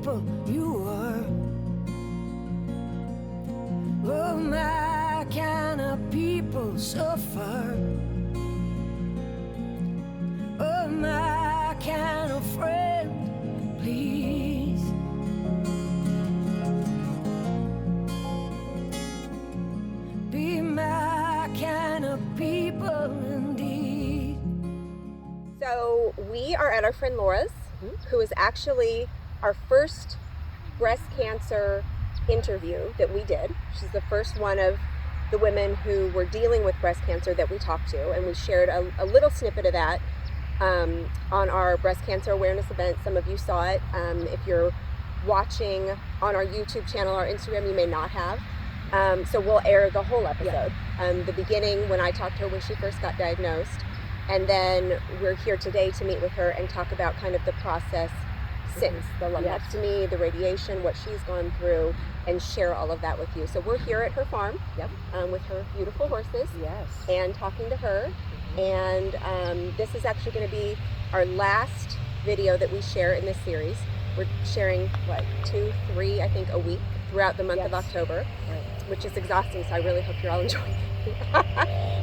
people you are. Oh, my kind of people suffer. Oh, my kind of friend, please. Be my kind of people indeed. So we are at our friend Laura's, who is actually our first breast cancer interview that we did. She's the first one of the women who were dealing with breast cancer that we talked to, and we shared a little snippet of that on our breast cancer awareness event. Some of you saw it. If you're watching on our YouTube channel or Instagram, you may not have. So we'll air the whole episode. The beginning, when I talked to her when she first got diagnosed, and then we're here today to meet with her and talk about kind of the process since the lumpectomy, the radiation, what she's gone through, and share all of that with you. So we're here at her farm with her beautiful horses and talking to her. And this is actually going to be our last video that we share in this series. We're sharing, 2, 3, I think, a week throughout the month of October, which is exhausting, so I really hope you're all enjoying it.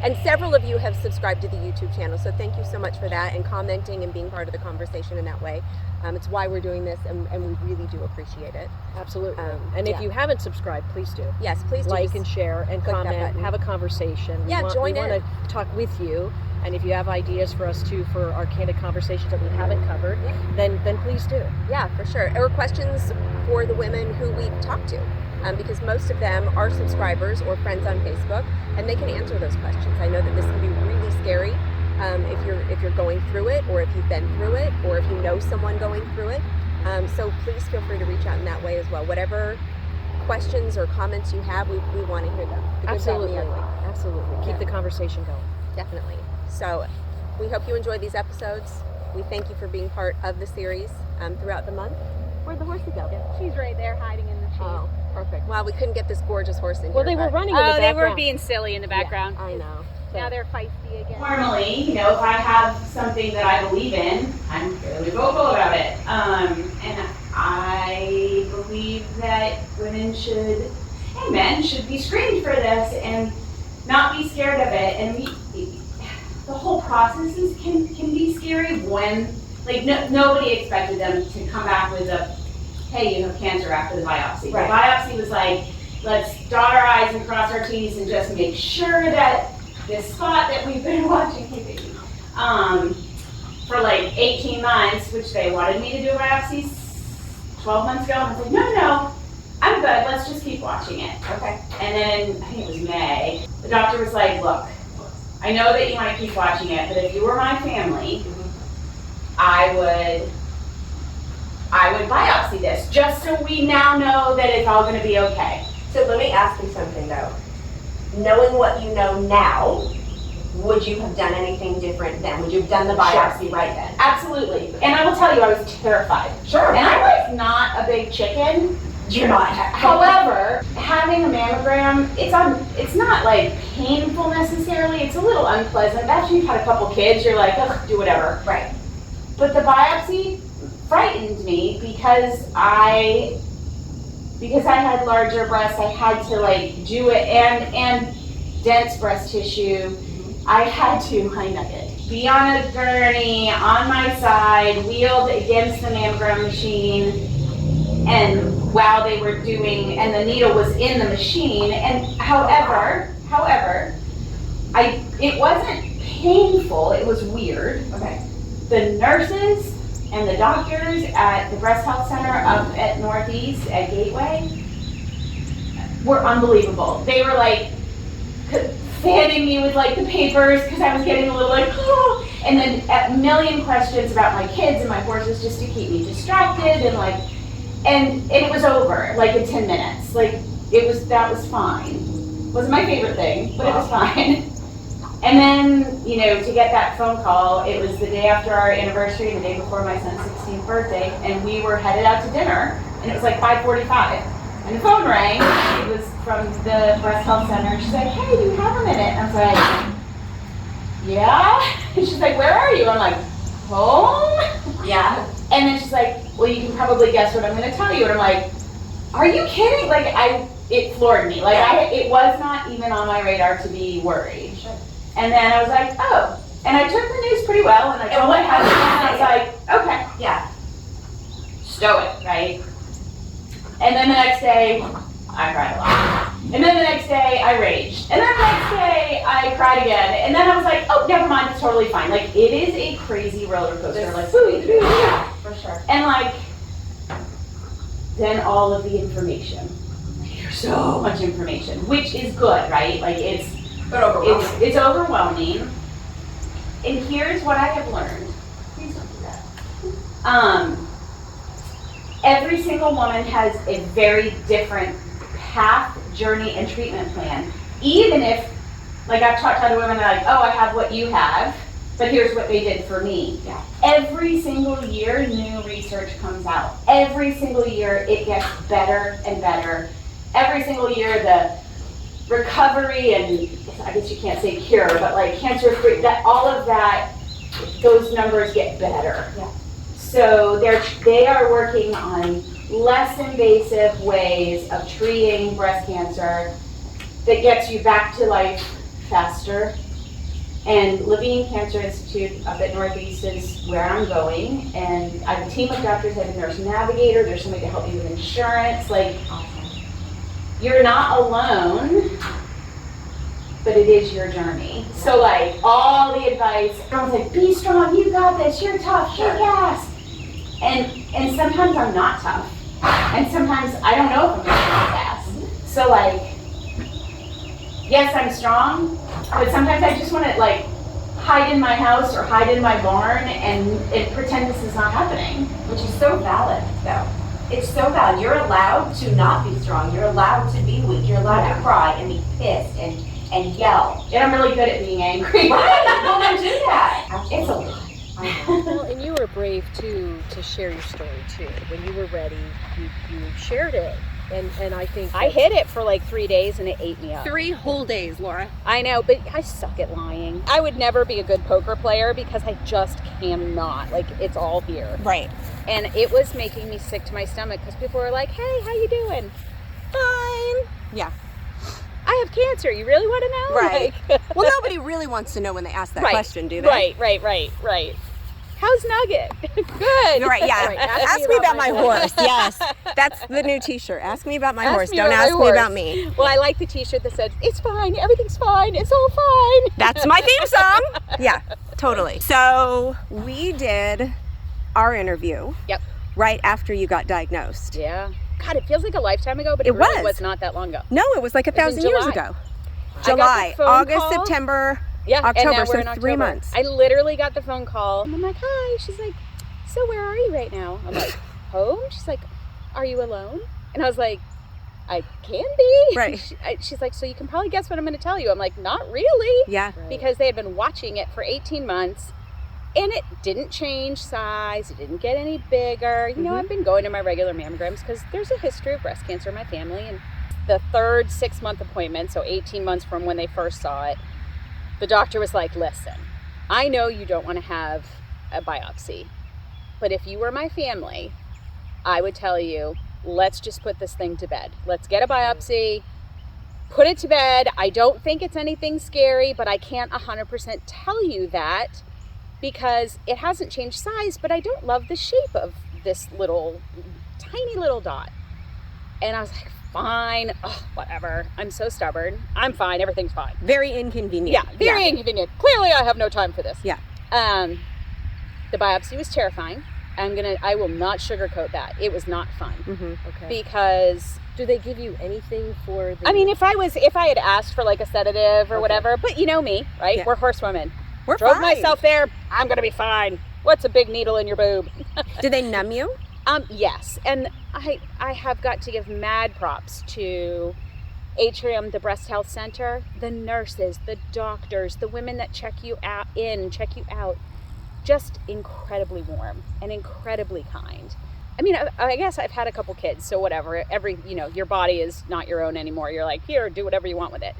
And several of you have subscribed to the YouTube channel, so thank you so much for that and commenting and being part of the conversation in that way. It's why we're doing this, and we really do appreciate it. Absolutely. And if you haven't subscribed, please do. Yes, please do. Like and share and comment, have a conversation. Join in. We want to talk with you, and if you have ideas for us too for our candid conversations that we haven't covered, then please do. Yeah, for sure. Or questions for the women who we talk to. Because most of them are subscribers or friends on Facebook, and they can answer those questions. I know that this can be really scary if you're going through it, or if you've been through it, or if you know someone going through it. So please feel free to reach out in that way as well. Whatever questions or comments you have, we want to hear them. Absolutely. Keep the conversation going. Definitely. So we hope you enjoy these episodes. We thank you for being part of the series throughout the month. Where'd the horsey go? She's right there hiding in the shade. Oh, perfect. Well, we couldn't get this gorgeous horse in here. Well, they were running in the background. They were being silly in the background. I know. Now they're feisty again. Normally, if I have something that I believe in, I'm fairly vocal about it. And I believe that women should, and men should be screened for this and not be scared of it. And the whole process can be scary when, nobody expected them to come back with hey, you have cancer after the biopsy. Right. The biopsy was like, let's dot our I's and cross our T's and just make sure that this spot that we've been watching for 18 months, which they wanted me to do a biopsy 12 months ago, and I was like, no, I'm good, let's just keep watching it. Okay. And then, I think it was May, the doctor was like, look, I know that you want to keep watching it, but if you were my family, I would biopsy this, just so we now know that it's all going to be okay. So let me ask you something though. Knowing what you know now, would you have done anything different then? Would you have done the biopsy right then? Absolutely. And I will tell you, I was terrified. Sure. And I'm not a big chicken. You're not. However, having a mammogram, it's not painful necessarily. It's a little unpleasant. After you've had a couple kids, you're like, ugh, do whatever. Right. But the biopsy frightened me because I had larger breasts. I had to do it and dense breast tissue. I had to be on a gurney on my side, wheeled against the mammogram machine, and while they were doing, and the needle was in the machine. And however, it wasn't painful. It was weird. Okay. The nurses and the doctors at the Breast Health Center up at Northeast at Gateway were unbelievable. They were fanning me with the papers because I was getting a little oh, and then a million questions about my kids and my horses just to keep me distracted and it was over in 10 minutes. That was fine. Wasn't my favorite thing, but it was fine. And then, to get that phone call, it was the day after our anniversary and the day before my son's 16th birthday, and we were headed out to dinner, and it was 5:45. And the phone rang, it was from the Breast Health Center. She's like, hey, do you have a minute? And I was like, yeah. And she's like, where are you? I'm like, home? Yeah. And then she's like, well, you can probably guess what I'm going to tell you. And I'm like, are you kidding? Like, it floored me. Like, it was not even on my radar to be worried. Sure. And then I was like, oh. And I took the news pretty well, and I told my husband, and I was like, okay. Yeah. Stow it, right? And then the next day, I cried a lot. And then the next day, I raged. And then the next day, I cried again. And then I was like, oh, never mind, it's totally fine. Like, it is a crazy roller coaster. Like, Yeah, for sure. and like, then all of the information. There's so much information, which is good, right? Like, But overwhelming. it's overwhelming. And here's what I have learned. Please don't do that. Every single woman has a very different path, journey, and treatment plan. Even if, like, I've talked to other women, they're like, oh, I have what you have, but here's what they did for me. Yeah. Every single year, new research comes out. Every single year, it gets better and better. Every single year, the recovery and, I guess you can't say cure, but like cancer-free, that all of that, those numbers get better. Yeah. So they are working on less invasive ways of treating breast cancer that gets you back to life faster. And Levine Cancer Institute up at Northeast is where I'm going. And I have a team of doctors, I have a nurse navigator, there's somebody to help you with insurance. Like, you're not alone, but it is your journey. So like, all the advice, everyone's like, be strong, you got this, you're tough, kick ass. And sometimes I'm not tough. And sometimes I don't know if I'm gonna kick ass. So like, yes, I'm strong, but sometimes I just wanna like hide in my house or hide in my barn and pretend this is not happening. Which is so valid, though. It's so valid. You're allowed to not be strong. You're allowed to be weak. You're allowed to cry and be pissed and yell. And I'm really good at being angry. Right? Well, then do that. It's a lot. Well, and you were brave too to share your story too. When you were ready, you shared it, and I think I hid it for like 3 days, and it ate me up. 3 whole days, Laura. I know, but I suck at lying. I would never be a good poker player because I just cannot. Like, it's all here. Right. And it was making me sick to my stomach because people were like, hey, how you doing? Fine. Yeah. I have cancer. You really want to know? Right. Like, Well, nobody really wants to know when they ask that Right. question, do they? Right. How's Nugget? Good. You're right, yeah. Right, Ask me about my horse. Yes. That's the new t-shirt. Ask me about my horse. Don't ask me about me. Well, I like the t-shirt that said, it's fine, everything's fine, it's all fine. That's my theme song. Yeah, totally. So we did our interview. Yep. Right after you got diagnosed. Yeah. God, it feels like a lifetime ago, but It it really was. was not that long ago. No, it was like was in 1,000 years July. ago. I got July, the phone August, call. September, Yeah, and October, now we're so in 3 October. months. I literally got the phone call. And I'm like, hi. She's like, so where are you right now? I'm like, home? She's like, are you alone? And I was like, I can be. Right. She's like, so you can probably guess what I'm going to tell you. I'm like, not really. Yeah. Because they had been watching it for 18 months and it didn't change size. It didn't get any bigger. You know, I've been going to my regular mammograms because there's a history of breast cancer in my family. And the third 6-month appointment, so 18 months from when they first saw it, the doctor was like, listen, I know you don't want to have a biopsy, but if you were my family, I would tell you, let's just put this thing to bed. Let's get a biopsy, put it to bed. I don't think it's anything scary, but I can't 100% tell you that because it hasn't changed size, but I don't love the shape of this little, tiny little dot. And I was like, fine, whatever. I'm so stubborn. I'm fine, everything's fine. Very inconvenient. Yeah, very inconvenient. Clearly I have no time for this. Yeah. The biopsy was terrifying. I will not sugarcoat that. It was not fun. Mm-hmm. Okay. Because Do they give you anything for the... I mean, if I had asked for like a sedative or whatever, but you know me, right? Yeah. We're horsewomen. We're Drove fine. myself there. I'm gonna be fine. What's a big needle in your boob? Did they numb you? Yes, and I have got to give mad props to Atrium, the Breast Health Center, the nurses, the doctors, the women that check you out, just incredibly warm and incredibly kind. I mean, I guess I've had a couple kids, so whatever. Your body is not your own anymore. You're like, here, do whatever you want with it.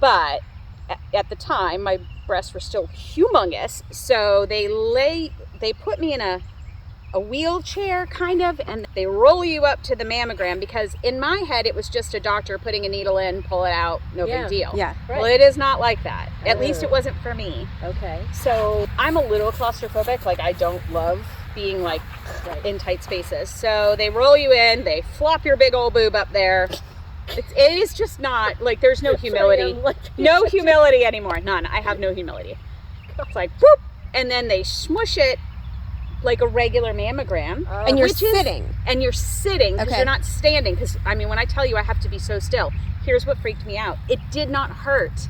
But at the time, my breasts were still humongous, so they put me in a a wheelchair kind of, and they roll you up to the mammogram, because in my head it was just a doctor putting a needle in, pull it out, no big deal. Yeah. Well, it is not like that. At least it wasn't for me. Okay. So I'm a little claustrophobic. Like, I don't love being like in tight spaces. So they roll you in, they flop your big old boob up there. It is just not like, there's no humility. No humility anymore. None. I have no humility. It's like whoop, and then they smush it like a regular mammogram. And you're sitting. And you're sitting because Okay. you're not standing. Because I mean, when I tell you I have to be so still, here's what freaked me out. It did not hurt.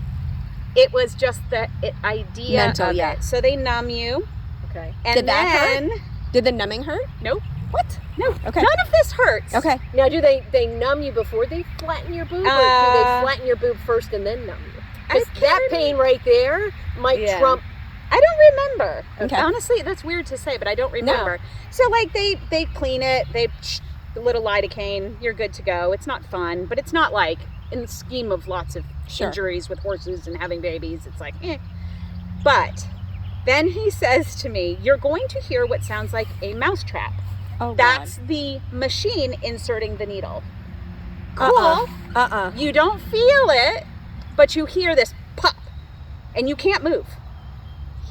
It was just the idea Mental, of yeah. it. So they numb you. Okay. And Did that then, Did the numbing hurt? Nope. What? No. Okay. None of this hurts. Okay. Now, do they numb you before they flatten your boob, or do they flatten your boob first and then numb you? Because that pain right there might trump. I don't remember. Okay. Honestly, that's weird to say, but I don't remember. So like they clean it, they a little lidocaine, you're good to go. It's not fun, but it's not like in the scheme of lots of injuries with horses and having babies, it's like, eh. But then he says to me, you're going to hear what sounds like a mousetrap. Oh, That's the machine inserting the needle. God. Cool. You don't feel it, but you hear this pop, and you can't move.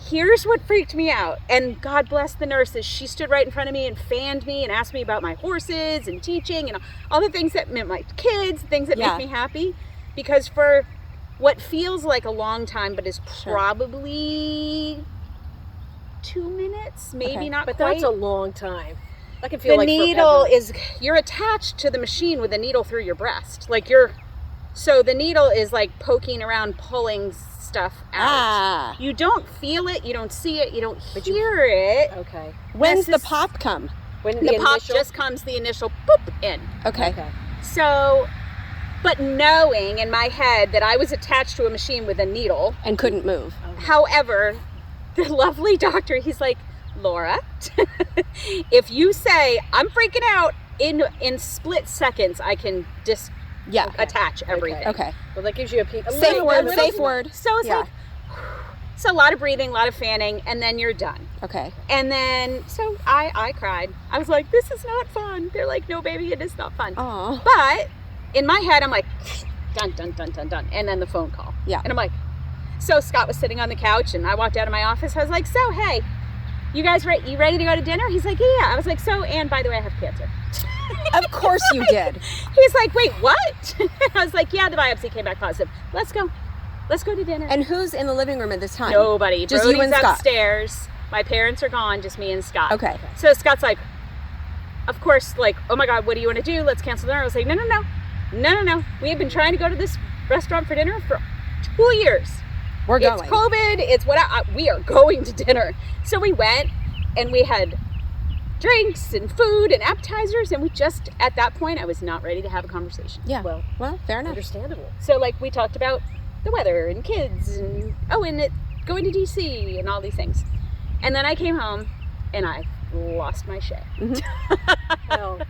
Here's what freaked me out, and God bless the nurses. She stood right in front of me and fanned me and asked me about my horses and teaching and all the things that meant my kids, things that make me happy. Because for what feels like a long time, but is probably 2 minutes, maybe not But quite. that's a long time. I can feel The like needle forever. is, you're attached to the machine with a needle through your breast. Like so the needle is like poking around, pulling stuff out. You don't feel it, you don't see it, you don't hear it. Okay. When's the pop come? When The pop just comes the initial boop in. Okay. So, but knowing in my head that I was attached to a machine with a needle. And couldn't move. However, the lovely doctor, he's like, Laura, if you say I'm freaking out, in split seconds I can attach everything. Okay. Well, that gives you a Safe word. Safe word. So it's like, so a lot of breathing, a lot of fanning, and then you're done. Okay. And then, so I cried. I was like, this is not fun. They're like, no, baby, it is not fun. Oh. But in my head, I'm like, dun, dun, dun, dun, dun. And then the phone call. Yeah. And I'm like, so Scott was sitting on the couch, and I walked out of my office. I was like, so, hey, you guys you ready to go to dinner? He's like, yeah. I was like, so, and by the way, I have cancer. Of course you did. He's like, wait, what? I was like, yeah, the biopsy came back positive. Let's go. Let's go to dinner. And who's in the living room at this time? Nobody. Just Brody's you and Scott. upstairs. My parents are gone, just me and Scott. Okay. So Scott's like, of course, like, oh my God, what do you want to do? Let's cancel dinner. I was like, no. We have been trying to go to this restaurant for dinner for 2 years. We're going. It's COVID. It's we are going to dinner. So we went, and we had drinks and food and appetizers, and we just, at that point, I was not ready to have a conversation. Yeah. Well, fair enough. Understandable. So like we talked about the weather and kids and going to DC and all these things. And then I came home and I lost my shit. Well,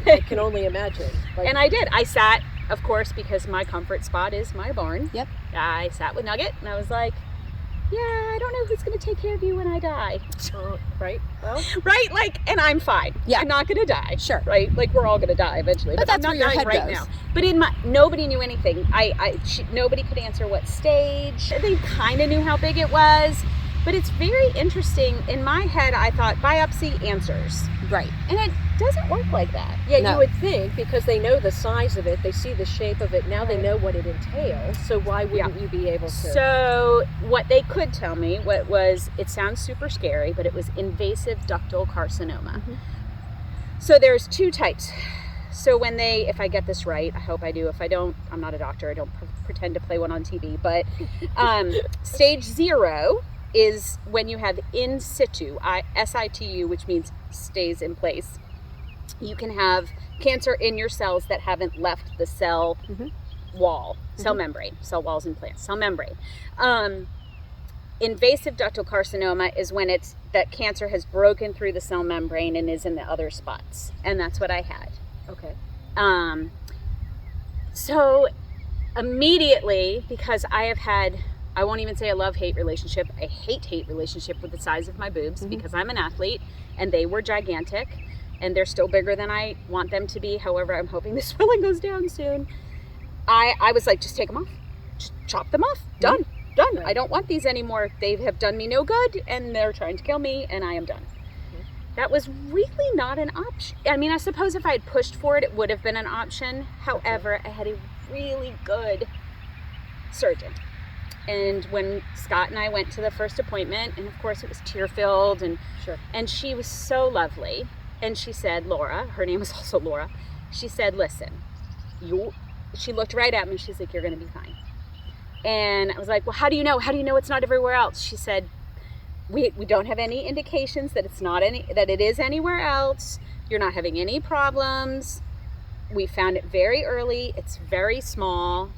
I can only imagine. Like, And I did. I sat, of course, because my comfort spot is my barn. Yep. I sat with Nugget and I was like, yeah, I don't know who's going to take care of you when I die. right? Well, Right? Like, and I'm fine. Yeah. I'm not going to die. Sure. Right? Like, we're all going to die eventually. But I'm that's not where your dying head right goes. now. But nobody knew anything. Nobody could answer what stage. They kind of knew how big it was. But it's very interesting. In my head, I thought biopsy answers. Right. And it doesn't work like that. yeah, No. you would think, because they know the size of it, they see the shape of it, now they know what it entails, so why wouldn't you be able to? So what they could tell me, it sounds super scary, but it was invasive ductal carcinoma. Mm-hmm. So there's 2 types. So if I get this right, I hope I do. If I don't, I'm not a doctor. I don't pretend to play one on TV. But stage 0 is when you have in situ, SITU, which means stays in place. You can have cancer in your cells that haven't left the cell wall, cell membrane, cell walls in plants, cell membrane. Invasive ductal carcinoma is when that cancer has broken through the cell membrane and is in the other spots. And that's what I had. Okay. So immediately, because I have had, I won't even say a love-hate relationship, a hate-hate relationship with the size of my boobs, because I'm an athlete and they were gigantic, and they're still bigger than I want them to be. However, I'm hoping the swelling goes down soon. I was like, just take them off, just chop them off, done. I don't want these anymore. They have done me no good, and they're trying to kill me, and I am done. That was really not an option. I mean, I suppose if I had pushed for it, it would have been an option. However, I had a really good surgeon. And when Scott and I went to the first appointment, and of course it was tear-filled, and she was so lovely. And she said, Laura, her name was also Laura, she said, listen, she looked right at me, she's like, you're gonna be fine. And I was like, well, how do you know? How do you know it's not everywhere else? She said, we don't have any indications that that it is anywhere else. You're not having any problems. We found it very early. It's very small.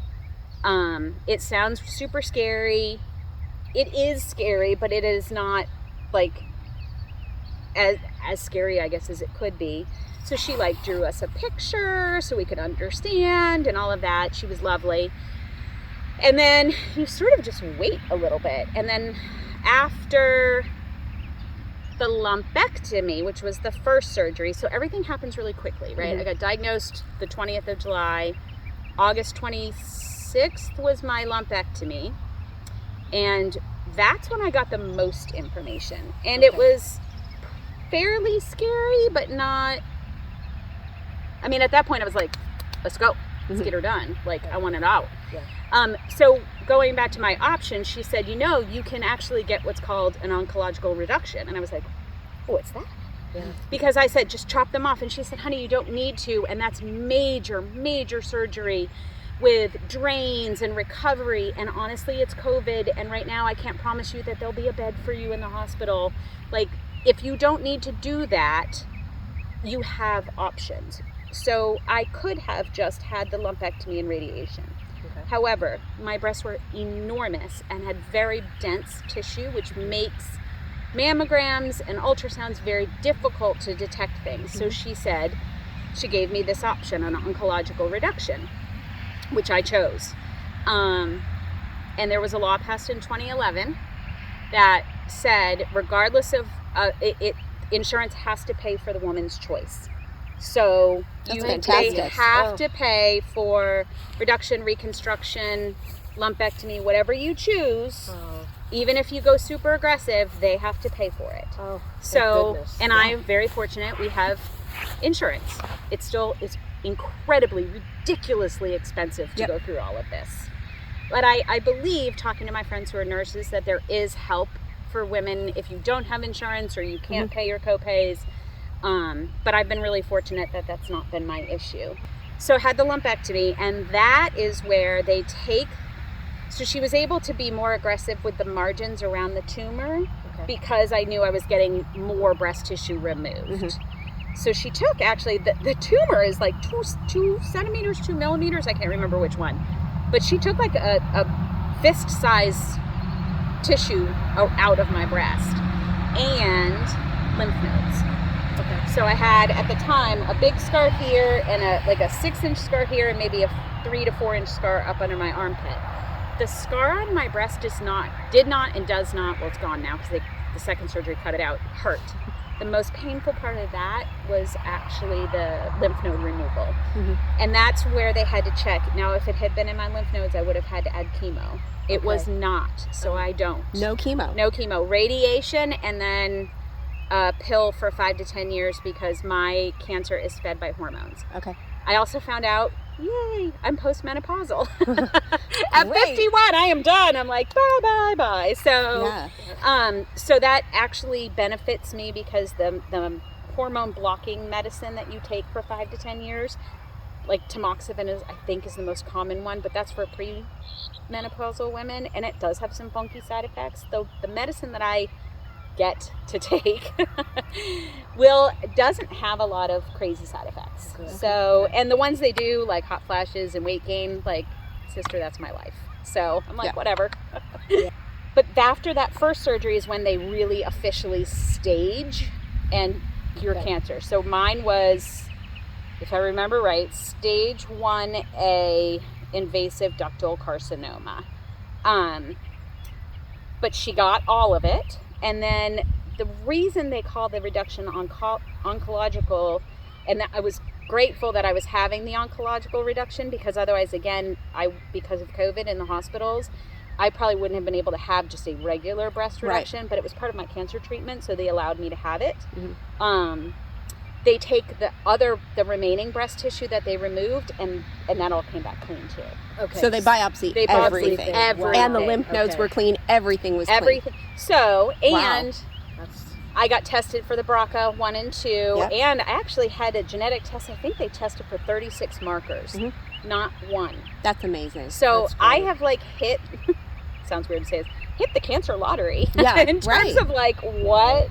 It sounds super scary. It is scary, but it is not like as scary, I guess, as it could be. So she like drew us a picture so we could understand and all of that. She was lovely. And then you sort of just wait a little bit. And then after the lumpectomy, which was the first surgery, so everything happens really quickly, right? I got diagnosed the 20th of July. August 26th was my lumpectomy. And that's when I got the most information. And it was fairly scary, but not, I mean, at that point I was like, let's go. Let's get her done. Like, I want it out. So going back to my option, she said, you can actually get what's called an oncological reduction. And I was like, oh, what's that? Because I said, just chop them off. And she said, honey, you don't need to. And that's major, major surgery with drains and recovery. And honestly, it's COVID. And right now I can't promise you that there'll be a bed for you in the hospital. Like, if you don't need to do that, you have options. So I could have just had the lumpectomy and radiation. However, my breasts were enormous and had very dense tissue, which makes mammograms and ultrasounds very difficult to detect things. So she said, she gave me this option, an oncological reduction, which I chose. And there was a law passed in 2011 that said, regardless of insurance has to pay for the woman's choice. So they have to pay for reduction, reconstruction, lumpectomy, whatever you choose. Even if you go super aggressive, they have to pay for it. So, and I'm very fortunate. We have insurance. It still is incredibly, ridiculously expensive to go through all of this. But I believe, talking to my friends who are nurses, that there is help for women if you don't have insurance or you can't pay your copays. But I've been really fortunate that that's not been my issue. So I had the lumpectomy, and that is where they take, so she was able to be more aggressive with the margins around the tumor because I knew I was getting more breast tissue removed. So she took, actually, the tumor is like 2 centimeters, 2 millimeters, I can't remember which one. But she took like a fist size tissue out of my breast and lymph nodes. So I had, at the time, a big scar here and a 6-inch scar here and maybe a 3 to 4 inch scar up under my armpit. The scar on my breast did not and does not, well, it's gone now because the second surgery cut it out, hurt. The most painful part of that was actually the lymph node removal. And that's where they had to check. Now, if it had been in my lymph nodes, I would have had to add chemo. It was not, so I don't. No chemo. No chemo. Radiation, and then a pill for 5 to 10 years because my cancer is fed by hormones. I also found out, yay, I'm postmenopausal. At 51, I am done. I'm like, bye. So, so that actually benefits me because the hormone blocking medicine that you take for 5 to 10 years, like tamoxifen I think is the most common one, but that's for premenopausal women, and it does have some funky side effects. Though the medicine that I get to take doesn't have a lot of crazy side effects. So, and the ones they do, like hot flashes and weight gain, like, sister, that's my life. So I'm like, whatever. But after that first surgery is when they really officially stage and cure cancer. So mine was, if I remember right, stage 1A invasive ductal carcinoma. But she got all of it. And then the reason they call the reduction oncological, and that I was grateful that I was having the oncological reduction, because otherwise, again, because of COVID in the hospitals, I probably wouldn't have been able to have just a regular breast reduction, but it was part of my cancer treatment, so they allowed me to have it. They take the remaining breast tissue that they removed, and that all came back clean too. Okay. So they biopsy everything. Everything. And the lymph nodes were clean. Everything was clean. So, Wow. and I got tested for the BRCA 1 and 2, and I actually had a genetic test. I think they tested for 36 markers, not one. That's amazing. So I have like hit, sounds weird to say this, hit the cancer lottery. Yeah, in terms of like what.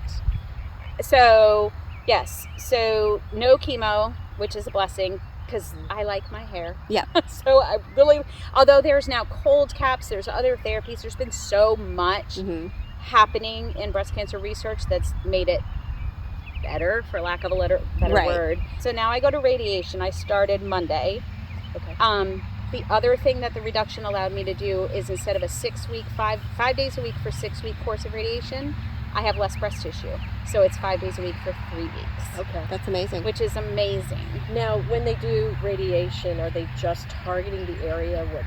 So, yes. So no chemo, which is a blessing, because I like my hair. Yeah. So I really, although there's now cold caps, there's other therapies, there's been so much happening in breast cancer research that's made it better, for lack of a better word. So now I go to radiation. I started Monday. Okay. The other thing that the reduction allowed me to do is, instead of a 6-week, 5 days a week for 6-week course of radiation, I have less breast tissue. So it's 5 days a week for 3 weeks. Okay. That's amazing. Which is amazing. Now, when they do radiation, are they just targeting the area or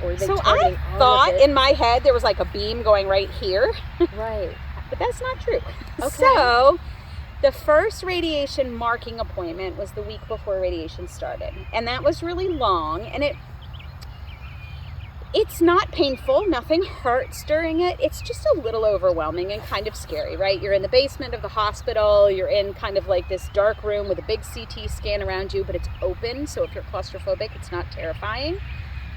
are they So targeting I all thought of it? in my head there was like a beam going right here, Right. but that's not true. Okay. So the first radiation marking appointment was the week before radiation started. And that was really long, and it's not painful. Nothing hurts during it. It's just a little overwhelming and kind of scary, right? You're in the basement of the hospital. You're in kind of like this dark room with a big CT scan around you, but it's open. So if you're claustrophobic, it's not terrifying.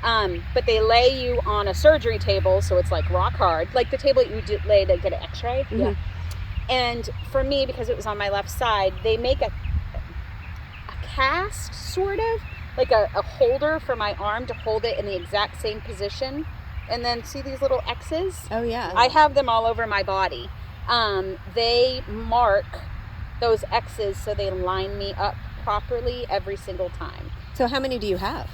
But they lay you on a surgery table, so it's like rock hard, like the table you lay to get an x-ray. Yeah. And for me, because it was on my left side, they make a cast, sort of, like a holder for my arm to hold it in the exact same position. And then see these little X's? Oh, yeah. I have them all over my body. They mark those X's so they line me up properly every single time. So how many do you have?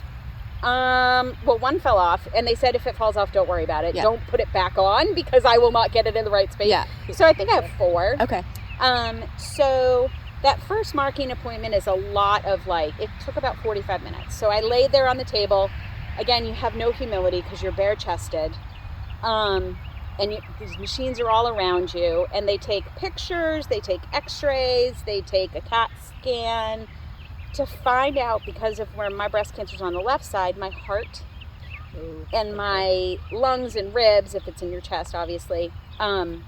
Well, one fell off, and they said if it falls off, don't worry about it. Yeah. Don't put it back on, because I will not get it in the right space. Yeah. So I think I have 4. Okay. So that first marking appointment is a lot of it took about 45 minutes. So I laid there on the table. Again, you have no humility because you're bare chested. And these machines are all around you, and they take pictures, they take x-rays, they take a CAT scan to find out, because of where my breast cancer is on the left side, my heart and my lungs and ribs, if it's in your chest, obviously. And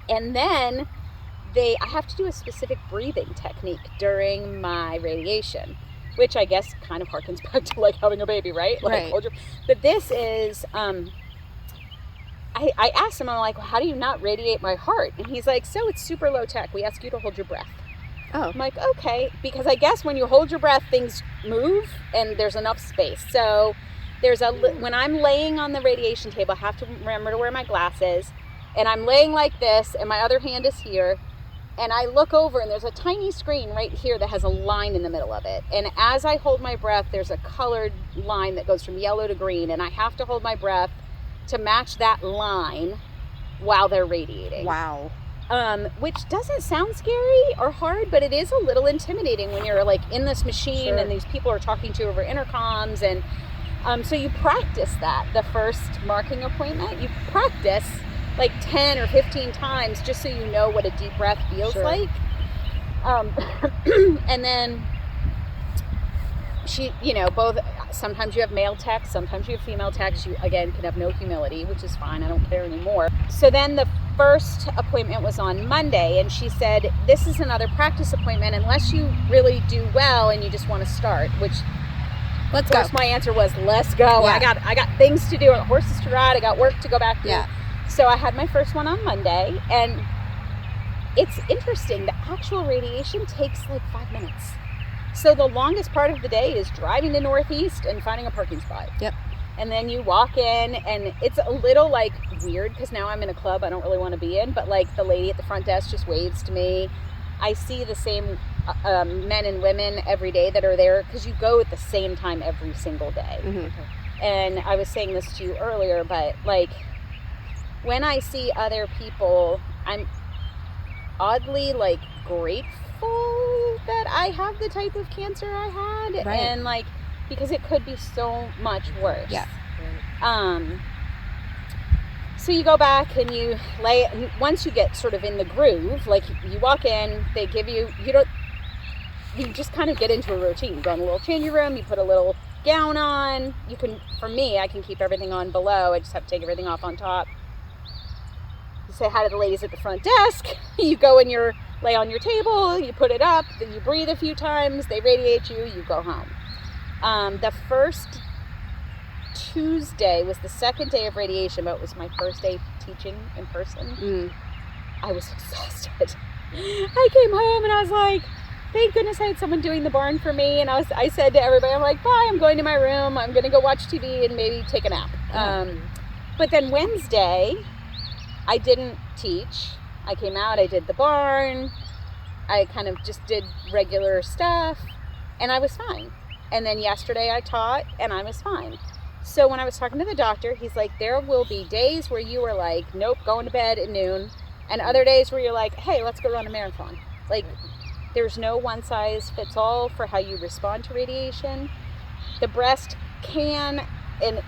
then I have to do a specific breathing technique during my radiation, which I guess kind of harkens back to like having a baby, right? Right. But this is, I asked him, I'm like, well, how do you not radiate my heart? And he's like, so it's super low tech. We ask you to hold your breath. Oh. I'm like, okay, because I guess when you hold your breath, things move and there's enough space. So when I'm laying on the radiation table, I have to remember to wear my glasses, and I'm laying like this, and my other hand is here, and I look over, and there's a tiny screen right here that has a line in the middle of it. And as I hold my breath, there's a colored line that goes from yellow to green, and I have to hold my breath to match that line while they're radiating. Wow. Which doesn't sound scary or hard, but it is a little intimidating when you're like in this machine. Sure. And these people are talking to you over intercoms, and so you practice that. The first marking appointment, you practice like 10 or 15 times just so you know what a deep breath feels like. And then both, sometimes you have male techs, sometimes you have female techs. You, again, can have no humility, which is fine. I don't care anymore. So then the first appointment was on Monday, and she said, this is another practice appointment unless you really do well and you just want to start, which let's go. My answer was, let's go. Yeah. I got things to do, horses to ride, I got work to go back to. Yeah. So I had my first one on Monday, and it's interesting. The actual radiation takes like 5 minutes. So the longest part of the day is driving to Northeast and finding a parking spot. Yep. And then you walk in, and it's a little like weird because now I'm in a club I don't really want to be in, but like the lady at the front desk just waves to me. I see the same men and women every day that are there because you go at the same time every single day. Mm-hmm. And I was saying this to you earlier, but like when I see other people, oddly like grateful that I have the type of cancer I had, Right. and like because it could be so much worse. Yeah. So you go back and you lay, once you get sort of in the groove, like you walk in, they give you just kind of get into a routine. You go in a little changing room, you put a little gown on. You can, for me, I can keep everything on below. I just have to take everything off on top. You say hi to the ladies at the front desk. You go in lay on your table, you put it up, then you breathe a few times, they radiate you, you go home. The first Tuesday was the second day of radiation, but it was my first day teaching in person. I was exhausted. I came home and I was like, thank goodness I had someone doing the barn for me. And I said to everybody, I'm like, bye, I'm going to my room. I'm going to go watch TV and maybe take a nap. But then Wednesday, I didn't teach. I came out, I did the barn. I kind of just did regular stuff and I was fine. And then yesterday I taught and I was fine. So when I was talking to the doctor, he's like, there will be days where you were like, nope, going to bed at noon. And other days where you're like, hey, let's go run a marathon. Like, there's no one size fits all for how you respond to radiation. The breast can, and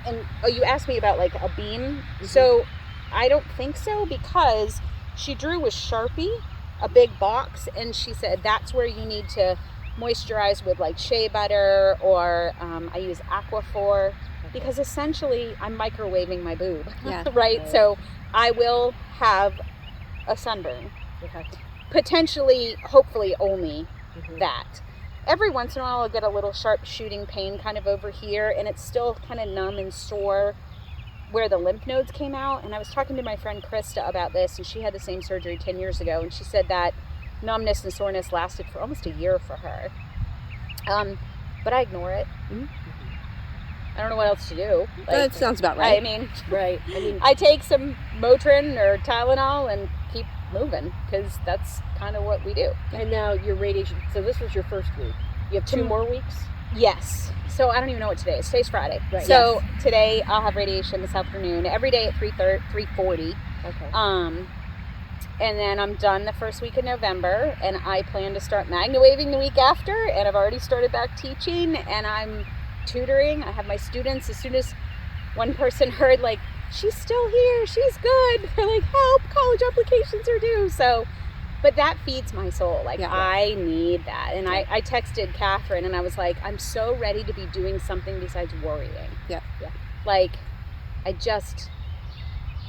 you asked me about like a beam. So I don't think so, because she drew with Sharpie, a big box, and she said that's where you need to moisturize with like shea butter, or I use Aquaphor, because essentially I'm microwaving my boob, right? So I will have a sunburn, potentially, hopefully only that. Every once in a while I'll get a little sharp shooting pain kind of over here, and it's still kind of numb and sore where the lymph nodes came out. And I was talking to my friend Krista about this, and she had the same surgery 10 years ago, and she said that numbness and soreness lasted for almost a year for her. But I ignore it. I don't know what else to do. Like, That sounds about right. I mean, Right. I mean, I take some Motrin or Tylenol and keep moving, because that's kind of what we do. and now your radiation. So this was your first week. You have 2 more weeks. Yes. So I don't even know what today is. Today's Friday. Right. So today I'll have radiation this afternoon, every day at 3:40. Okay. And then I'm done the first week of November, and I plan to start magna waving the week after, and I've already started back teaching, and I'm tutoring. I have my students, as soon as one person heard like, she's still here, she's good, they're like, help, college applications are due. So, but that feeds my soul. Like, I need that. And I texted Catherine and I was like, I'm so ready to be doing something besides worrying. Like, I just,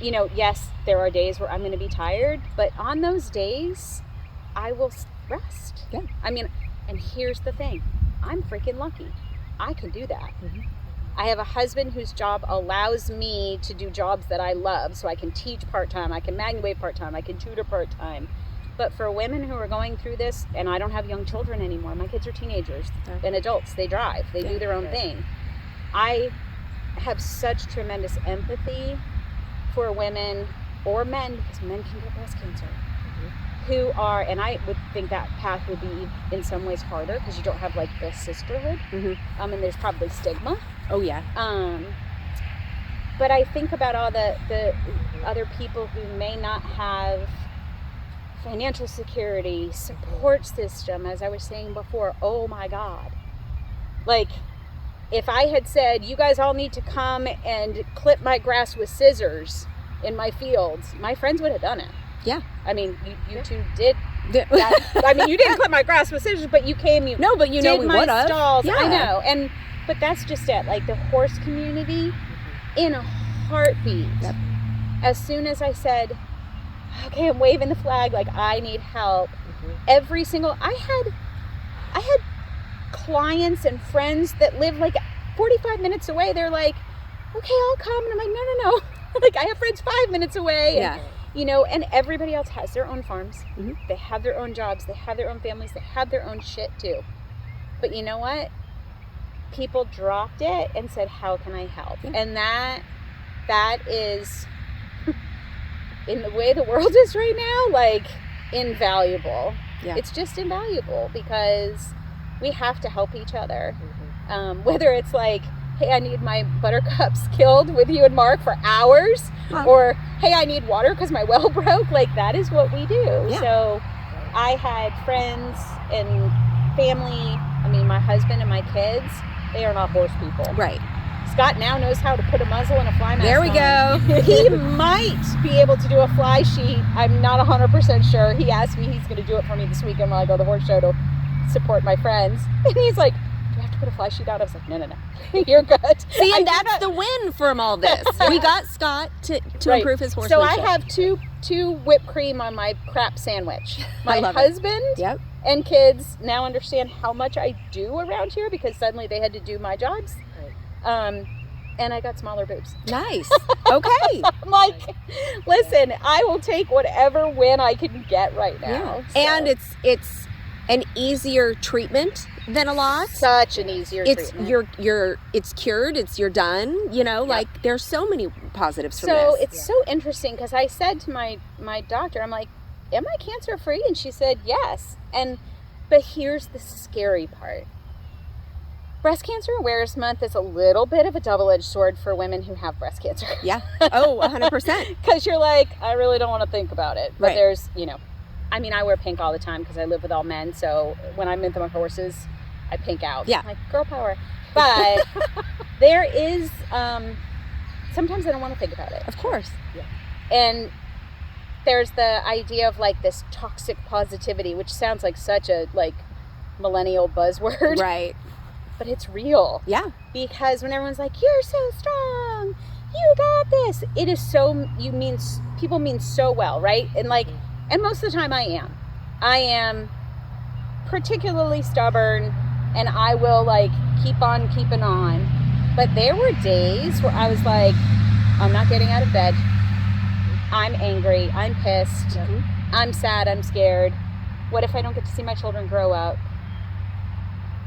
yes, there are days where I'm going to be tired, but on those days, I will rest. I mean, and here's the thing, I'm freaking lucky. I can do that. I have a husband whose job allows me to do jobs that I love, so I can teach part-time, I can magna wave part-time, I can tutor part-time. But for women who are going through this, and I don't have young children anymore, my kids are teenagers and adults, they drive, they do their own thing. I have such tremendous empathy for women or men, because men can get breast cancer, who are, and I would think that path would be in some ways harder, because you don't have like the sisterhood, and there's probably stigma. Oh yeah. But I think about all the other people who may not have financial security, support system, as I was saying before. Oh my God. Like, if I had said, you guys all need to come and clip my grass with scissors in my fields, my friends would have done it. Yeah. I mean, you two did that. I mean, you didn't clip my grass with scissors, but you came, No, but you know did we my would have. stalls. Yeah. I know. But that's just it. Like, the horse community, in a heartbeat. As soon as I said, okay, I'm waving the flag, like, I need help. Every single, I had clients and friends that live like 45 minutes away. They're like, okay, I'll come. And I'm like, no. Like, I have friends 5 minutes away. And, and everybody else has their own farms. They have their own jobs. They have their own families. They have their own shit too. But you know what? People dropped it and said, how can I help? And that is, in the way the world is right now, like, invaluable. It's just invaluable, because we have to help each other. Whether it's like, hey, I need my buttercups killed with you and Mark for hours, or hey, I need water because my well broke. Like, that is what we do. So I had friends and family. I mean, my husband and my kids, they are not horse people. Right. Scott now knows how to put a muzzle and a fly mask There we on. go. He might be able to do a fly sheet. I'm not 100% sure. He asked me he's going to do it for me this weekend when I go to the horse show to support my friends. And he's like, do I have to put a fly sheet out? I was like, no. You're good. See, and that's the win from all this. We got Scott to Right. improve his horsemanship. So I have two whipped cream on my crap sandwich. My love it. husband Yep. and kids now understand how much I do around here because suddenly they had to do my jobs. And I got smaller boobs. Nice. Okay. I'm like, listen, I will take whatever win I can get right now. So, And it's an easier treatment than a lot. such an easier It's treatment. it's cured, you're done, like there's so many positives from So this. it's so interesting because I said to my doctor, I'm like, am I cancer free? And she said yes. But here's the scary part. Breast Cancer Awareness Month is a little bit of a double-edged sword for women who have breast cancer. Yeah. Oh, 100%. Because you're like, I really don't want to think about it. But Right. there's, I mean, I wear pink all the time because I live with all men. So when I'm with my horses, I pink out. Yeah. I'm like, girl power. But there is, sometimes I don't want to think about it. Of course. And there's the idea of like this toxic positivity, which sounds like such a millennial buzzword. Right. But it's real. Yeah. Because when everyone's like, you're so strong, you got this, it is so, people mean so well, right? And and most of the time I am particularly stubborn and I will keep on keeping on. But there were days where I was like, I'm not getting out of bed. I'm angry. I'm pissed. I'm sad. I'm scared. What if I don't get to see my children grow up?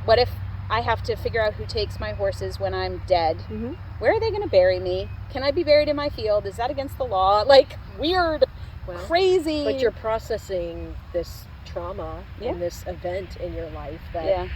What if I have to figure out who takes my horses when I'm dead? Mm-hmm. Where are they going to bury me? Can I be buried in my field? Is that against the law? Weird, crazy. But you're processing this trauma and this event in your life that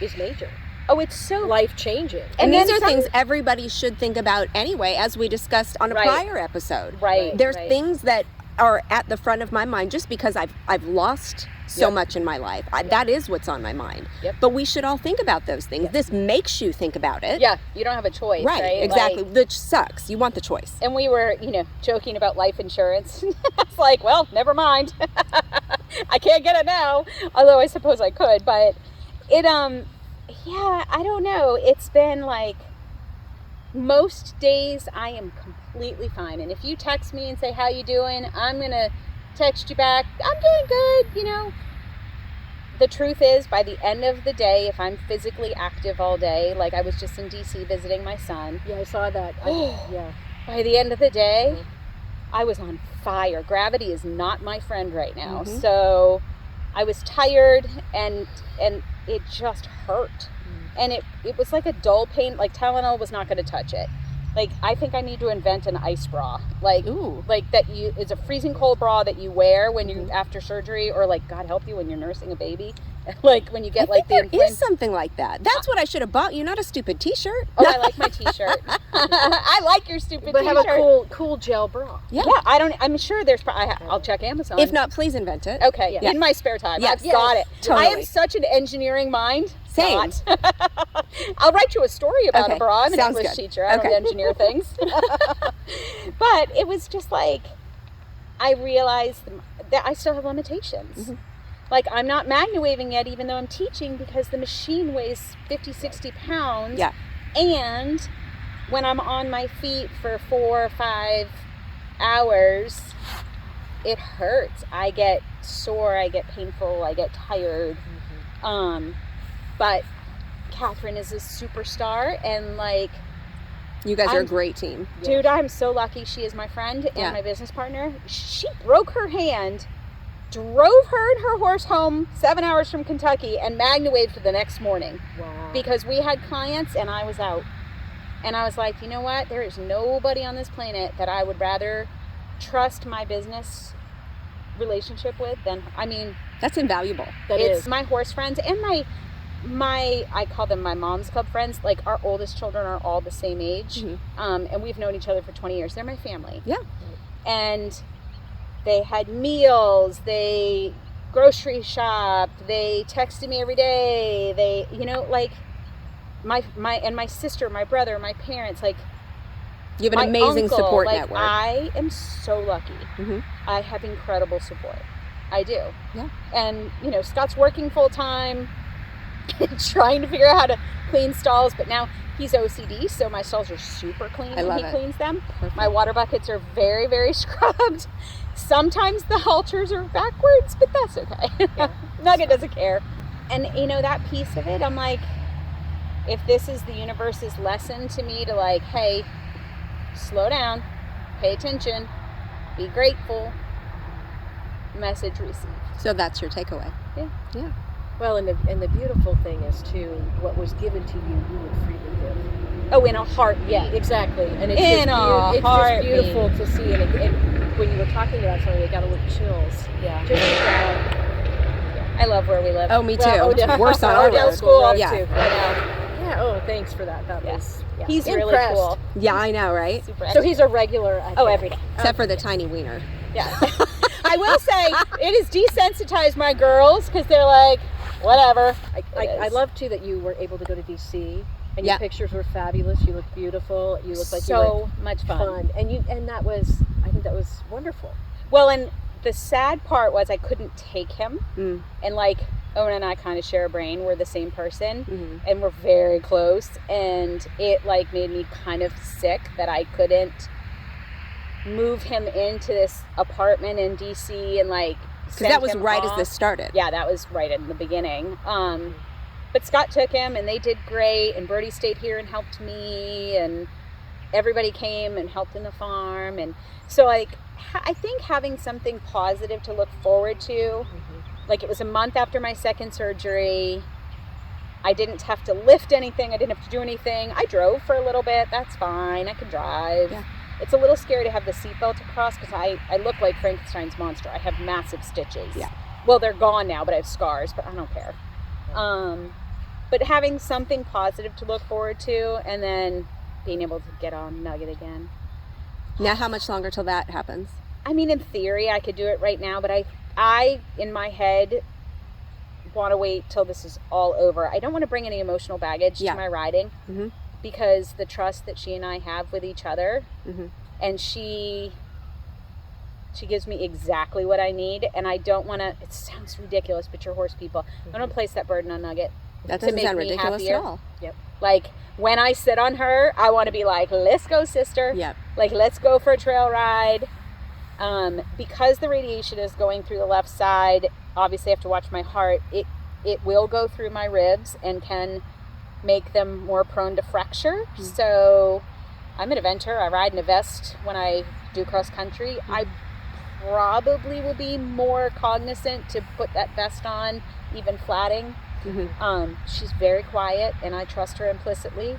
is major. Oh, it's so life-changing. And then these are things everybody should think about anyway, as we discussed on a prior episode. Right. There's things that are at the front of my mind just because I've lost so much in my life. That is what's on my mind. Yep. But we should all think about those things. This makes you think about it. Yeah, you don't have a choice, right? Exactly. Which sucks. You want the choice. And we were, joking about life insurance. It's like, well, never mind. I can't get it now. Although I suppose I could, but it, I don't know. It's been most days I am completely fine. And if you text me and say, how you doing? I'm going to text you back, I'm doing good, The truth is, by the end of the day, if I'm physically active all day, I was just in DC visiting my son. Yeah, I saw that. By the end of the day, I was on fire. Gravity is not my friend right now. Mm-hmm. So I was tired and it just hurt. And it was like a dull pain. Tylenol was not going to touch it. I think I need to invent an ice bra. It's a freezing cold bra that you wear when you after surgery, or God help you when you're nursing a baby. When you get there is something like that. That's what I should have bought you, not a stupid t-shirt. Oh, I like my t-shirt. I like your stupid but t-shirt. But have a cool gel bra. Yeah. I'm sure there's. I'll check Amazon. If not, please invent it. Okay. Yeah. In my spare time. Yes. I've got it. Totally. I am such an engineering mind. Same. I'll write you a story about Okay. a bra. I'm an Sounds English good. teacher. I don't engineer things. But it was just I realized that I still have limitations. Mm-hmm. I'm not magna waving yet, even though I'm teaching, because the machine weighs 50, 60 pounds. Yeah. And when I'm on my feet for 4 or 5 hours, it hurts. I get sore, I get painful, I get tired. But Catherine is a superstar, and you guys are a great team. dude, I'm so lucky she is my friend and my business partner. She broke her hand, drove her and her horse home 7 hours from Kentucky, and magna waved the next morning. Wow. Because we had clients and I was out. And I was like, you know what? There is nobody on this planet that I would rather trust my business relationship with than, That's invaluable. it's my horse friends and my I call them my mom's club friends. Our oldest children are all the same age. Mm-hmm. And we've known each other for 20 years. They're my family. Yeah. And they had meals. They grocery shopped. They texted me every day. They, you know, like my sister, my brother, my parents, like You have an my amazing uncle, support like, network. I am so lucky. Mhm. I have incredible support. I do. Yeah. And, you know, Scott's working full time, trying to figure out how to clean stalls, but now he's OCD, so my stalls are super clean I when love he it. cleans them. Perfect. My water buckets are very, very scrubbed. Sometimes the halters are backwards, but that's okay. Nugget doesn't care. And, you know, that piece of it, I'm like, if this is the universe's lesson to me to like, hey, slow down, pay attention, be grateful, message received. So that's your takeaway. Yeah. Well, and the beautiful thing is too, what was given to you, you would freely give. Oh, in a heartbeat. Yeah, exactly. And it's In just, a it's just heartbeat. beautiful to see. And when you were talking about something, it got a little chills. Yeah. Just I love where we live. Oh, me too. Well, yeah. Worse on Oh, our down road. school Yeah. too. I know. Yeah. Oh, thanks for that. That Yeah. was. Yeah. He's really Impressed. cool. Yeah, I know, right? Super So he's a regular. Oh, every day. Except for the tiny wiener. Yeah. I will say it has desensitized my girls because they're like, whatever. I love too that you were able to go to DC and Yeah. your pictures were fabulous. You look beautiful. You look like you were so much fun. and that was, I think that was wonderful. Well, and the sad part was I couldn't take him. Mm. And like Owen and I kind of share a brain. We're the same person. Mhm. And we're very close. And it like made me kind of sick that I couldn't move him into this apartment in DC and like Because that was right as this started. Yeah, that was right in the beginning. But Scott took him and they did great, and Brody stayed here and helped me, and everybody came and helped in the farm. And so like I think having something positive to look forward to, like it was a month after my second surgery. I didn't have to lift anything. I didn't have to do anything. I drove for a little bit. That's fine. I can drive. Yeah. It's a little scary to have the seatbelt across because I look like Frankenstein's monster. I have massive stitches. Yeah. Well, they're gone now, but I have scars, but I don't care. But having something positive to look forward to, and then being able to get on Nugget again. Now, how much longer till that happens? I mean, in theory, I could do it right now, but I in my head, want to wait till this is all over. I don't want to bring any emotional baggage Yeah. to my riding Mhm. because the trust that she and I have with each other, Mhm. and she gives me exactly what I need, and I don't want to, it sounds ridiculous, but you're horse people. I don't want to place that burden on Nugget. That To doesn't make sound me ridiculous happier. at all. Like, when I sit on her, I want to be like, let's go, sister. Yep. Like, let's go for a trail ride. Because the radiation is going through the left side, obviously I have to watch my heart. It will go through my ribs and can make them more prone to fracture. So I'm an eventer. I ride in a vest when I do cross country. I probably will be more cognizant to put that vest on, even flatting. She's very quiet and I trust her implicitly.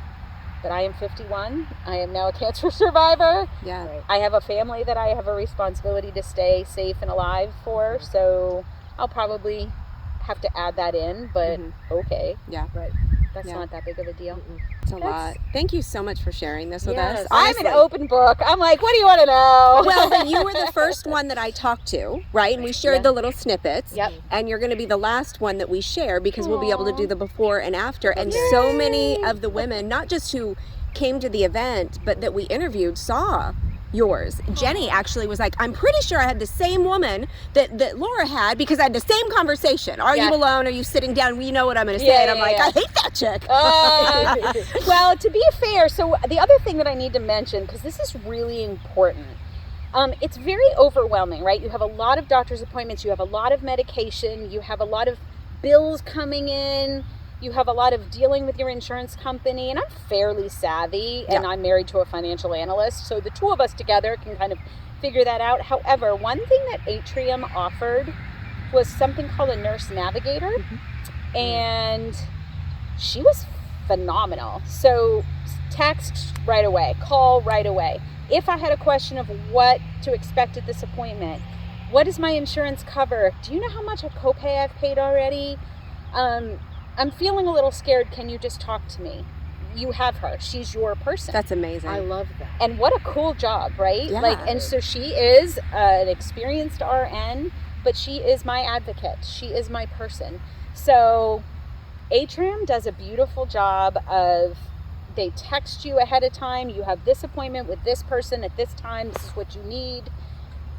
But I am 51. I am now a cancer survivor. Yeah. I have a family that I have a responsibility to stay safe and alive for, so I'll probably have to add that in, but okay. Yeah. Right. That's Yeah. not that big of a deal. It's a lot. Thank you so much for sharing this with Yes. us. I'm Honestly. an open book. I'm like, what do you want to know? Well, then you were the first one that I talked to, right? And we shared Yeah. the little snippets. Yep. And you're going to be the last one that we share because we'll be able to do the before and after. And so many of the women, not just who came to the event, but that we interviewed, saw yours. Jenny actually was like, I'm pretty sure I had the same woman that Laura had because I had the same conversation. Are Yeah. you alone? Are you sitting down? We know what I'm going to say. Yeah, and I'm yeah, like, yeah. I hate that chick. Well, to be fair, so the other thing that I need to mention, because this is really important, it's very overwhelming, right? You have a lot of doctor's appointments, you have a lot of medication, you have a lot of bills coming in, you have a lot of dealing with your insurance company, and I'm fairly savvy, and I'm married to a financial analyst, so the two of us together can kind of figure that out. However, one thing that Atrium offered was something called a nurse navigator, and she was phenomenal. So text right away, call right away. If I had a question of what to expect at this appointment, what does my insurance cover? Do you know how much a copay I've paid already? I'm feeling a little scared. Can you just talk to me? You have her. She's your person. That's amazing. I love that. And what a cool job, right? Yeah. Like, and so she is an experienced RN but she is my advocate. She is my person. So ATRAM does a beautiful job of, they text you ahead of time, you have this appointment with this person at this time, this is what you need.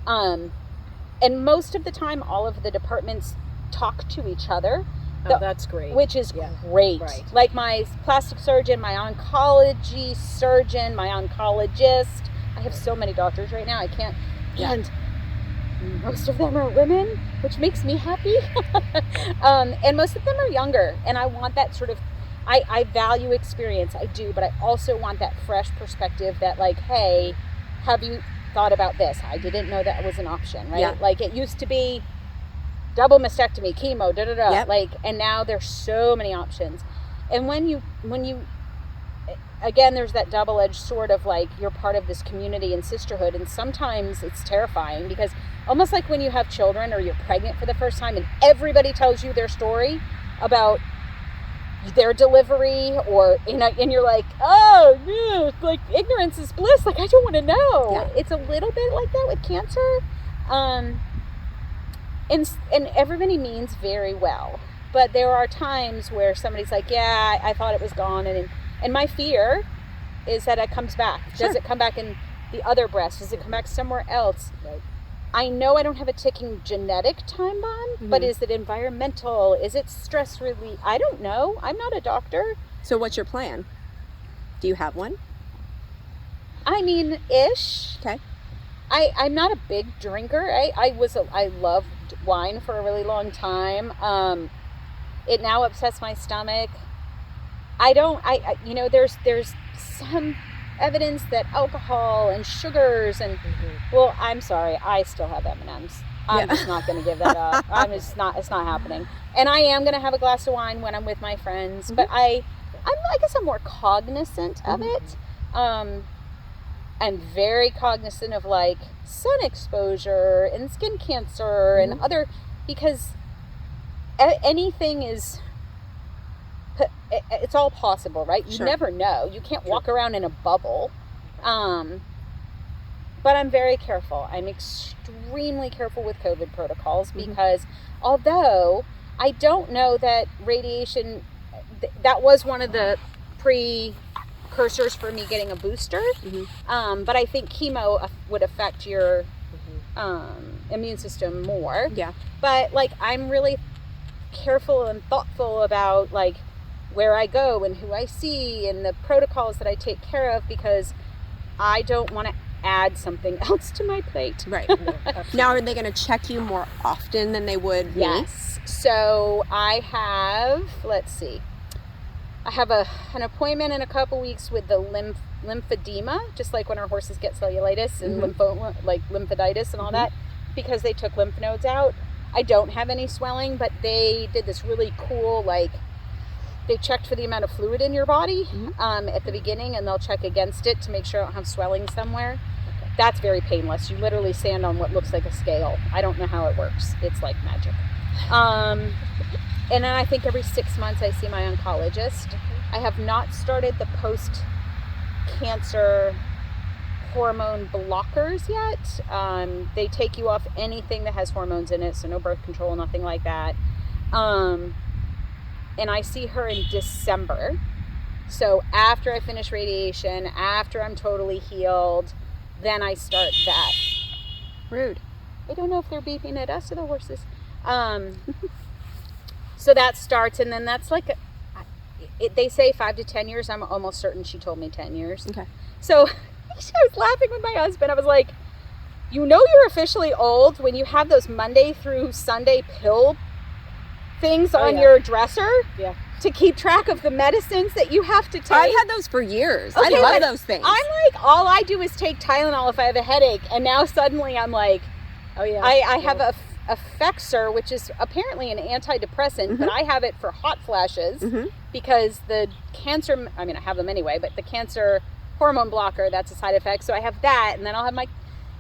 And most of the time, all of the departments talk to each other. Oh, that's great. Which is great. Right. Like my plastic surgeon, my oncology surgeon, my oncologist. I have so many doctors right now, I can't. And most of them are women, which makes me happy. And most of them are younger. And I want that sort of, I value experience, I do, but I also want that fresh perspective that like, hey, have you thought about this? I didn't know that was an option, right? Yeah. Like it used to be double mastectomy, chemo, Yep. like, and now there's so many options. And when you, again, there's that double-edged sword of like, you're part of this community and sisterhood, and sometimes it's terrifying because almost like when you have children or you're pregnant for the first time and everybody tells you their story about their delivery, or and you're like, oh yeah, like ignorance is bliss, like I don't want to know. Yeah. It's a little bit like that with cancer. And everybody means very well, but there are times where somebody's like, yeah, I thought it was gone, and my fear is that it comes back. Sure. Does it come back in the other breast? Does it come back somewhere else? Right. I know I don't have a ticking genetic time bomb, but is it environmental? Is it stress relief? I don't know. I'm not a doctor. So what's your plan? Do you have one? I mean, ish. Okay. I'm not a big drinker. I loved wine for a really long time. It now upsets my stomach. There's some evidence that alcohol and sugars and well, I'm sorry, I still have M&Ms. I'm just not going to give that up. It's not happening. And I am going to have a glass of wine when I'm with my friends, but I guess I'm more cognizant of it. I'm very cognizant of like sun exposure and skin cancer and other, because anything is, it's all possible, right? You Sure. never know. You can't walk around in a bubble. But I'm very careful. I'm extremely careful with COVID protocols because although I don't know that radiation, that was one of the precursors for me getting a booster. But I think chemo would affect your immune system more. Yeah. But like, I'm really careful and thoughtful about like where I go and who I see and the protocols that I take care of, because I don't want to add something else to my plate. Right. Now, are they going to check you more often than they would me? Yes. So I have, let's see, I have an appointment in a couple weeks with the lymphedema, just like when our horses get cellulitis and lymphoditis and all that, because they took lymph nodes out. I don't have any swelling, but they did this really cool, like, they checked for the amount of fluid in your body at the beginning, and they'll check against it to make sure I don't have swelling somewhere. That's very painless. You literally stand on what looks like a scale. I don't know how it works. It's like magic. And then I think every 6 months I see my oncologist. I have not started the post-cancer hormone blockers yet. They take you off anything that has hormones in it, so no birth control, nothing like that. And I see her in December. So after I finish radiation, after I'm totally healed, then I start that. Rude. I don't know if they're beeping at us or the horses. So that starts, and then that's like, they say 5 to 10 years. I'm almost certain she told me 10 years. Okay. So I was laughing with my husband. I was like, you know you're officially old when you have those Monday through Sunday pill things on your dresser to keep track of the medicines that you have to take. I've had those for years. Okay, I love but those things. I'm like, all I do is take Tylenol if I have a headache, and now suddenly I'm like, I have a Effexor, which is apparently an antidepressant, but I have it for hot flashes because the cancer, I mean, I have them anyway, but the cancer hormone blocker, that's a side effect. So I have that, and then I'll have my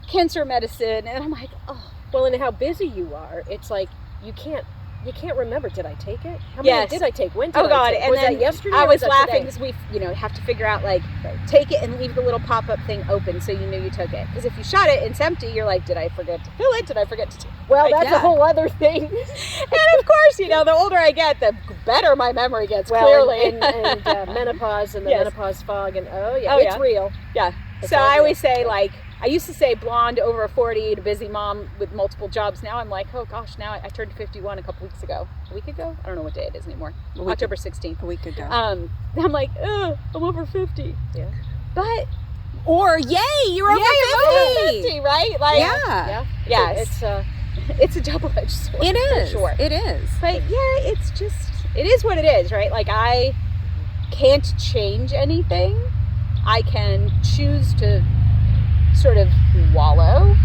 cancer medicine, and I'm like, oh. Well, and how busy you are, it's like you can't you can't remember. Did I take it? How Yes. many did I take? When did Oh I God! take? And Was then that yesterday? I or was that laughing today? because we, have to figure out like take it and leave the little pop-up thing open so you know you took it. Because if you shot it and it's empty, you're like, did I forget to fill it? Did I forget to? Well, Like, that's yeah. a whole other thing. And of course, the older I get, the better my memory gets. Well, clearly, and menopause and the Yes. menopause fog and Oh, it's yeah. real. yeah. It's So all I always real. say like. I used to say blonde over 40, a busy mom with multiple jobs. Now I'm like, oh gosh, now I turned 51 a couple weeks ago. A week ago? I don't know what day it is anymore. October 16th. A week ago. I'm like, I'm over 50. Yeah. But Or yay, you're over 50. 50, right? Like, Yeah. Yes. It's a double-edged sword. It is. For sure. It is. But yeah, it is what it is, right? Like I can't change anything. I can choose to sort of wallow.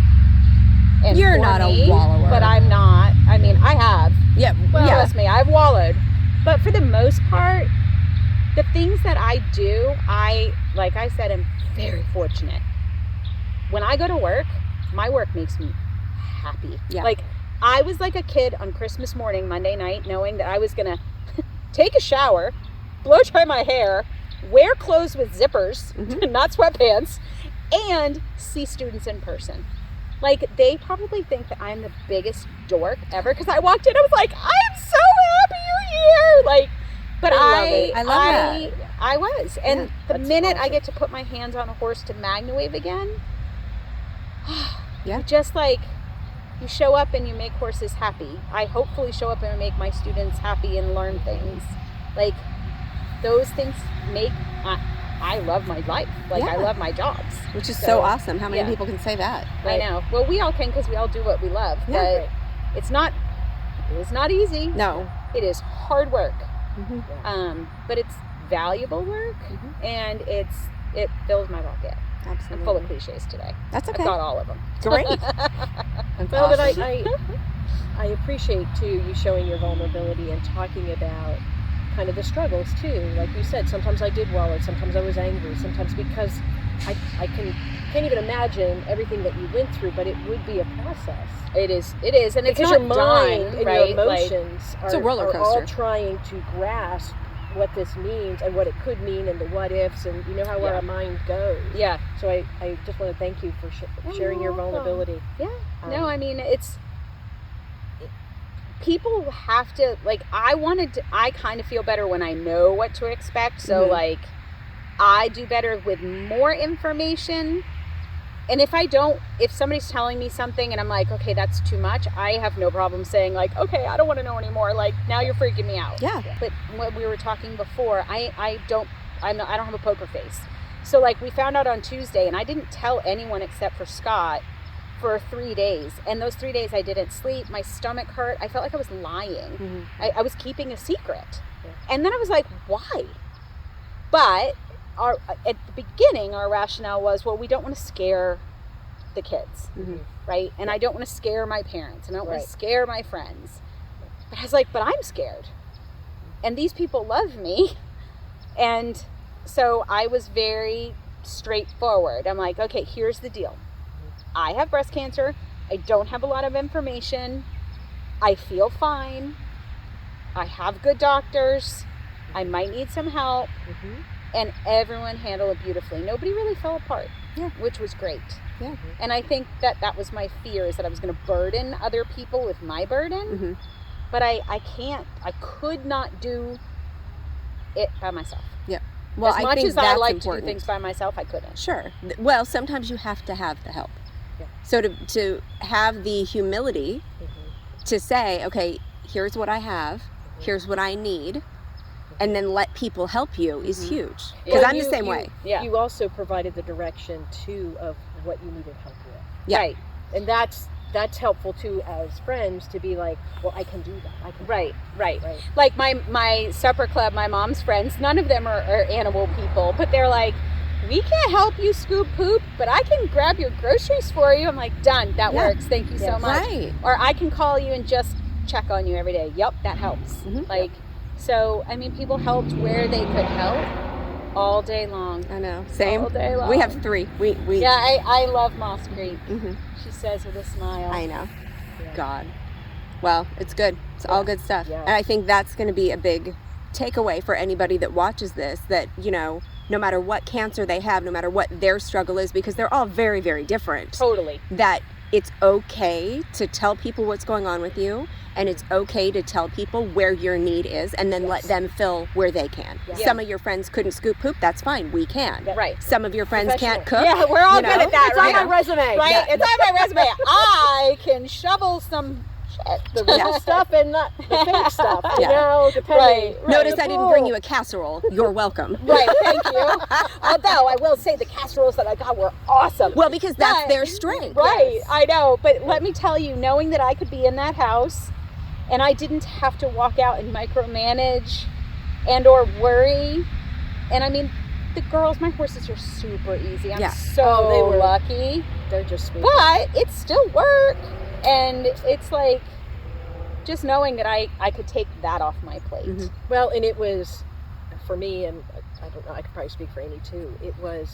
And You're for not a me, wallower. but I'm not. I mean, I have. Yeah. Well, yeah. trust me, I've wallowed. But for the most part, the things that I do, like I said, am very fortunate. When I go to work, my work makes me happy. Yeah. Like, I was like a kid on Christmas morning, Monday night, knowing that I was going to take a shower, blow dry my hair, wear clothes with zippers, not sweatpants, and see students in person. Like, they probably think that I'm the biggest dork ever because I walked in, I was like, I am so happy you're here. Like, but I love that. I was. And Yeah, the that's minute I awesome. get to put my hands on a horse to magna wave again, Yeah. you just like, you show up and you make horses happy. I hopefully show up and make my students happy and learn things. Like, those things make, I love my life. Like, I Yeah. love my jobs. Which is so So, awesome. How many yeah. people can say that? I know. Well, we all can because we all do what we love. Yeah. But Right. it's not easy. No. It is hard work. Mm-hmm. But it's valuable work, and it fills my bucket. Absolutely. I'm full of cliches today. That's okay. I've got all of them. Great. That's Well, but awesome. I appreciate too you showing your vulnerability and talking about kind of the struggles too. Like you said, sometimes I did wallow, sometimes I was angry, sometimes because I can't even imagine everything that you went through, but it would be a process. It is, and it's Because not your mind done, and right? your emotions It's a roller are all coaster. trying to grasp what this means and what it could mean and the what ifs, and you know how Yeah. our mind goes. Yeah. So I just want to thank you for sharing your you're welcome. vulnerability. Yeah. Um, No, I mean, people have to, like, I kind of feel better when I know what to expect. So, Mhm. like, I do better with more information. And if somebody's telling me something and I'm like, okay, that's too much, I have no problem saying like, okay, I don't want to know anymore. Like, now you're freaking me out. Yeah. But what we were talking before, I don't have a poker face. So like, we found out on Tuesday and I didn't tell anyone except for Scott for 3 days. And those 3 days I didn't sleep. My stomach hurt. I felt like I was lying. Mhm. I was keeping a secret. Yeah. And then I was like, why? But at the beginning, our rationale was, well, we don't want to scare the kids, Mhm. right? And I don't want to scare my parents, and I don't want Right. to scare my friends. But I was like, but I'm scared. And these people love me. And so I was very straightforward. I'm like, okay, here's the deal. I have breast cancer. I don't have a lot of information. I feel fine. I have good doctors. I might need some help. Mhm. And everyone handled it beautifully. Nobody really fell apart, Yeah. which was great. Yeah. And I think that was my fear, is that I was going to burden other people with my burden. Mhm. But I could not do it by myself. Well, as I much think as I that's like important. to do things by myself, I couldn't. Sure. Well, sometimes you have to have the help. Yeah. So to have the humility to say, okay, here's what I have, here's what I need, and then let people help you is huge. Because Well, I'm the same way. Yeah. You also provided the direction too of what you needed help with. Yeah. Right. And that's helpful too as friends to be like, well, I can do that. I can. Right. Right. Like my supper club, my mom's friends, none of them are animal people, but they're like, we can't help you scoop poop, but I can grab your groceries for you. I'm like, done. That Yeah. works. Thank you so Yes. much. Right. Or I can call you and just check on you every day. Yep, that helps. Mhm. Like, so, I mean, people helped where they could help all day long. I know. Same. All day long. We have 3. We Yeah, I love Moss Creek. Mhm. She says with a smile. I know. Yeah. God. Well, it's good. It's all good stuff. Yeah. And I think that's going to be a big takeaway for anybody that watches this, that, you know, no matter what cancer they have, no matter what their struggle is, because they're all very, very different. Totally. That it's okay to tell people what's going on with you, and it's okay to tell people where your need is, and then let them fill where they can. Yeah. Some of your friends couldn't scoop poop, that's fine, we can. Right. Some of your friends can't cook. Yeah, we're all you good know? at that, It's right? on my resume. Right? Yeah. It's on my resume. I can shovel some shit. The real stuff and not the fake stuff. You Yeah. know, depending. Right. Notice I didn't bring you a casserole. You're welcome. Right, thank you. Although I will say the casseroles that I got were awesome. Well, because that's But- their strength. Right, I know. But let me tell you, knowing that I could be in that house and I didn't have to walk out and micromanage and or worry. And I mean, the girls, my horses are super easy. I'm Yeah. so Oh, they were- lucky. They're just sweet. But it's still work. And it's like just knowing that I could take that off my plate. Mhm. Well, and it was, for me, and I don't know, I could probably speak for Amy too, it was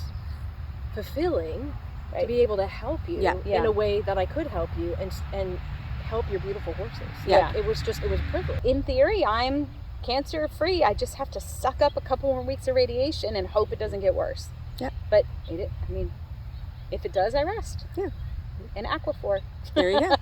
fulfilling to Right. be able to help you Yeah. Yeah. in a way that I could help you and help your beautiful horses. Yeah. Like, it was a privilege. In theory, I'm cancer free. I just have to suck up a couple more weeks of radiation and hope it doesn't get worse. Yep. But I mean, if it does, I rest. Yeah. And Aquaphor. There you go.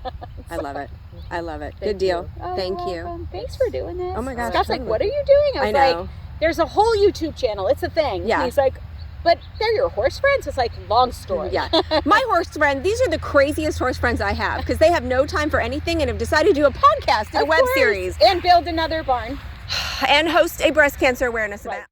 I love it. I love it. Good Thank deal. you. Oh, Thank you're you. welcome. Thanks for doing this. Oh my gosh, Scott's like, totally. what are you doing? I I was know. like, there's a whole YouTube channel. It's a thing. Yeah. And he's like, but they're your horse friends? It's like, long story. Yeah. My horse friend, these are the craziest horse friends I have, because they have no time for anything and have decided to do a podcast and a Of web course. series And build another barn. and host a breast cancer awareness event.